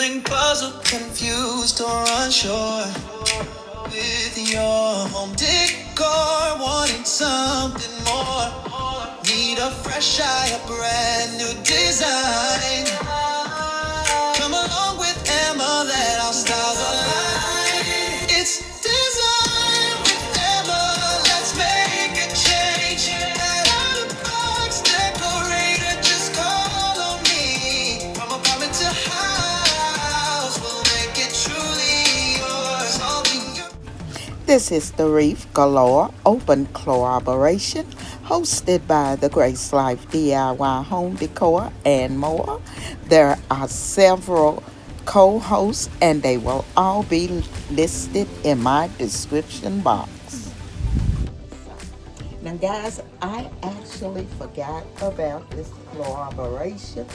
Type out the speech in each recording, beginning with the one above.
feeling puzzled, confused, or unsure with your home decor, wanting something more. Need a fresh eye, a brand new design. Come along with Emma, let our styles align. It's design with Emma, let's make a change. Out of box decorator, just call on me. From apartment to house, we'll make it truly yours. All the This is the Wreath Galore Open Collaboration, hosted by the Grace Life DIY Home Decor and more. There are several co-hosts, and they will all be listed in my description box. Now, guys, I actually forgot about this collaboration.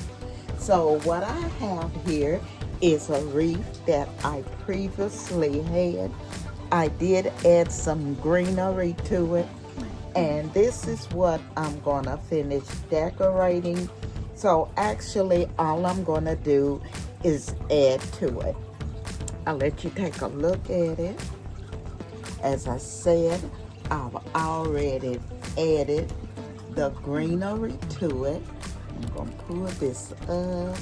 So what I have here is a wreath that I previously had. I did add some greenery to it, and this is what I'm gonna finish decorating. So actually all I'm gonna do is add to it. I'll let you take a look at it. As I said, I've already added the greenery to it. I'm gonna pull this up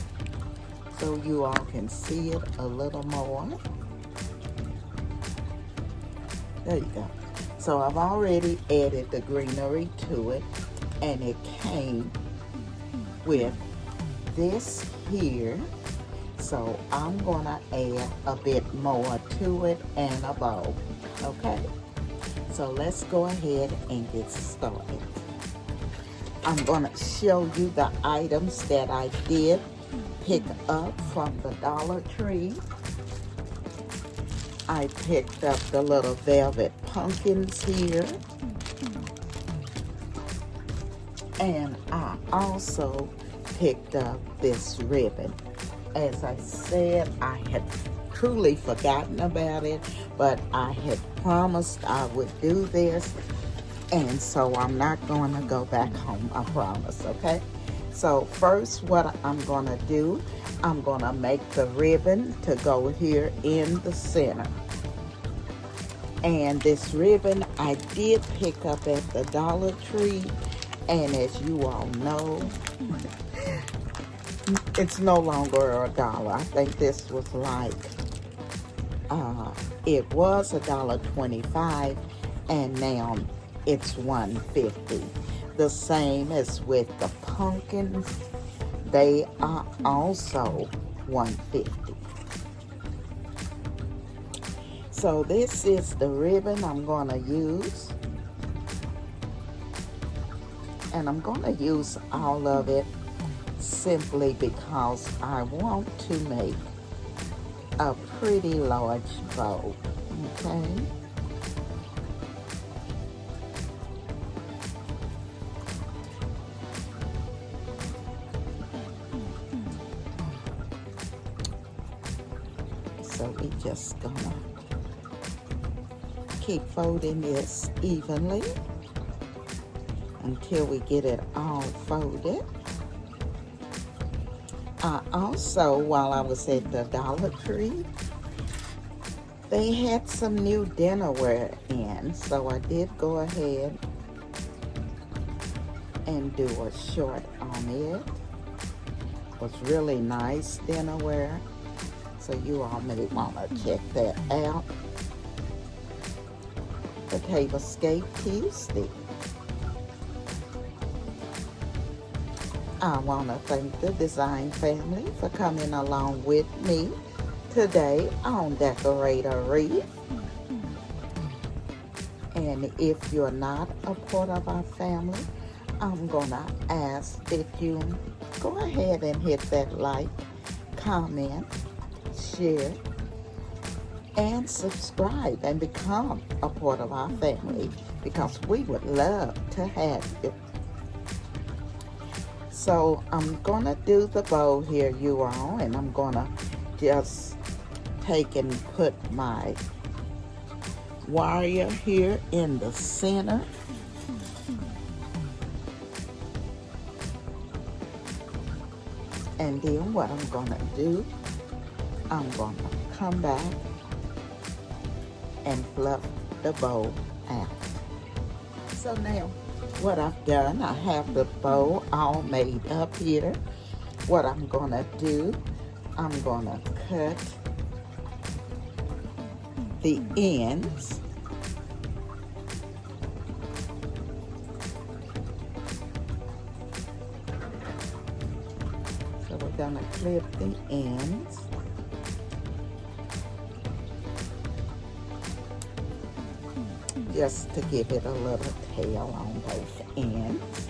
so you all can see it a little more. There you go. So I've already added the greenery to it, and it came with this here. So I'm gonna add a bit more to it and a bow. Okay? So let's go ahead and get started. I'm gonna show you the items that I did pick up from the Dollar Tree. I picked up the little velvet pumpkins here. And I also picked up this ribbon. As I said, I had truly forgotten about it, but I had promised I would do this. And so I'm not going to go back home, I promise, okay? So first what I'm going to do, I'm going to make the ribbon to go here in the center. And this ribbon I did pick up at the Dollar Tree, and as you all know, it's no longer $1. I think this was like, it was $1.25, and now it's $1.50. The same as with the pumpkins, they are also $1.50. So this is the ribbon I'm going to use. And I'm going to use all of it simply because I want to make a pretty large bow. Okay? So we just gonna keep folding this evenly until we get it all folded. Also, while I was at the Dollar Tree, they had some new dinnerware in, so I did go ahead and do a short on it. It was really nice dinnerware, so you all may want to check that out. The Tablescape Tuesday. I want to thank the design family for coming along with me today on Decorate a Wreath. And if you're not a part of our family, I'm gonna ask that you go ahead and hit that like, comment, share, and subscribe and become a part of our family, because we would love to have you. So I'm gonna do the bow here, you all, and I'm gonna just take and put my wire here in the center. And then what I'm gonna do I'm going to come back and fluff the bow out. So now what I've done, I have the bow all made up here. What I'm going to do, I'm going to cut the ends. So we're going to clip the ends. Just to give it a little tail on both ends.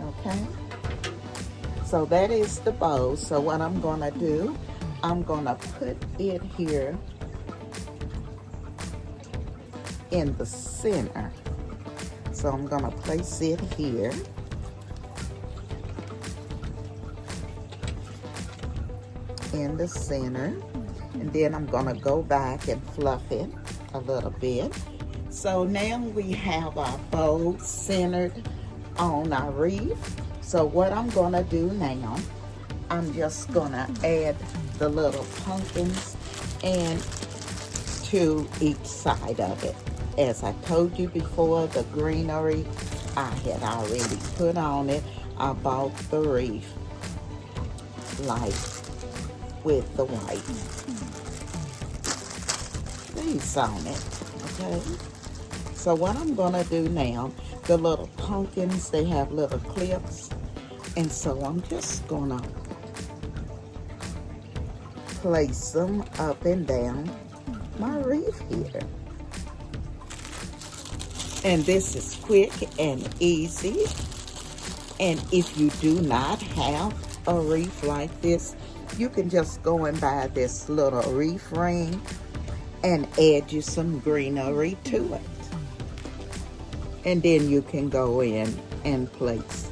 Okay, so that is the bow. So what I'm gonna do, I'm gonna put it here in the center. So I'm gonna place it here. In the center, and then I'm gonna go back and fluff it a little bit. So now we have our bow centered on our wreath. So what I'm gonna do now, I'm just gonna add the little pumpkins and to each side of it. As I told you before, the greenery I had already put on it. I bought the wreath like with the white face on it. Okay, so what I'm gonna do now, the little pumpkins, they have little clips, and so I'm just gonna place them up and down my wreath here. And this is quick and easy, and if you do not have a wreath like this, you can just go and buy this little wreath ring and add you some greenery to it. And then you can go in and place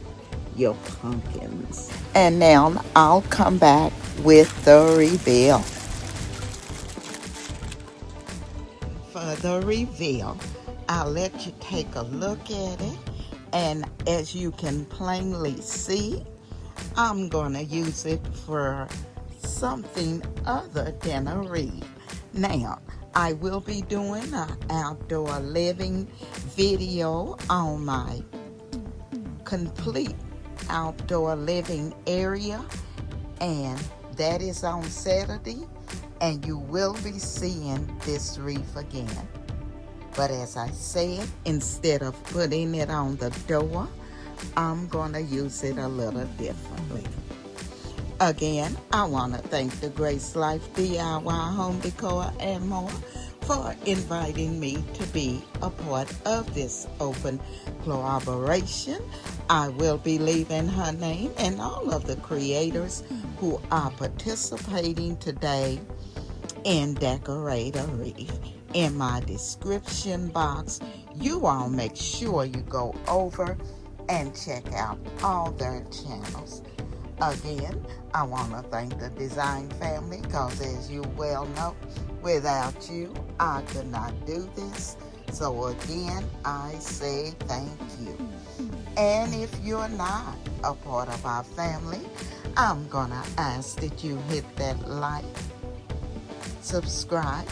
your pumpkins. And now I'll come back with the reveal. For the reveal, I'll let you take a look at it. And as you can plainly see, I'm gonna use it for something other than a wreath. Now, I will be doing an outdoor living video on my complete outdoor living area, and that is on Saturday, and you will be seeing this wreath again. But as I said, instead of putting it on the door, I'm gonna use it a little differently. Again, I want to thank the Grace Life DIY Home Decor and more for inviting me to be a part of this open collaboration. I will be leaving her name and all of the creators who are participating today in Decorate a Wreath in my description box. You all make sure you go over and check out all their channels. Again, I want to thank the design family, because as you well know, without you, I could not do this. So again, I say thank you. And if you're not a part of our family, I'm going to ask that you hit that like, subscribe,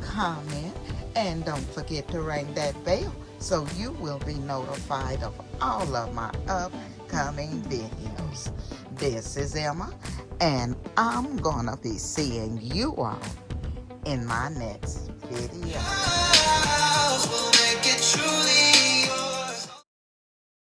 comment, and don't forget to ring that bell so you will be notified of all of my upcoming videos. This is Emma, and I'm gonna be seeing you all in my next video.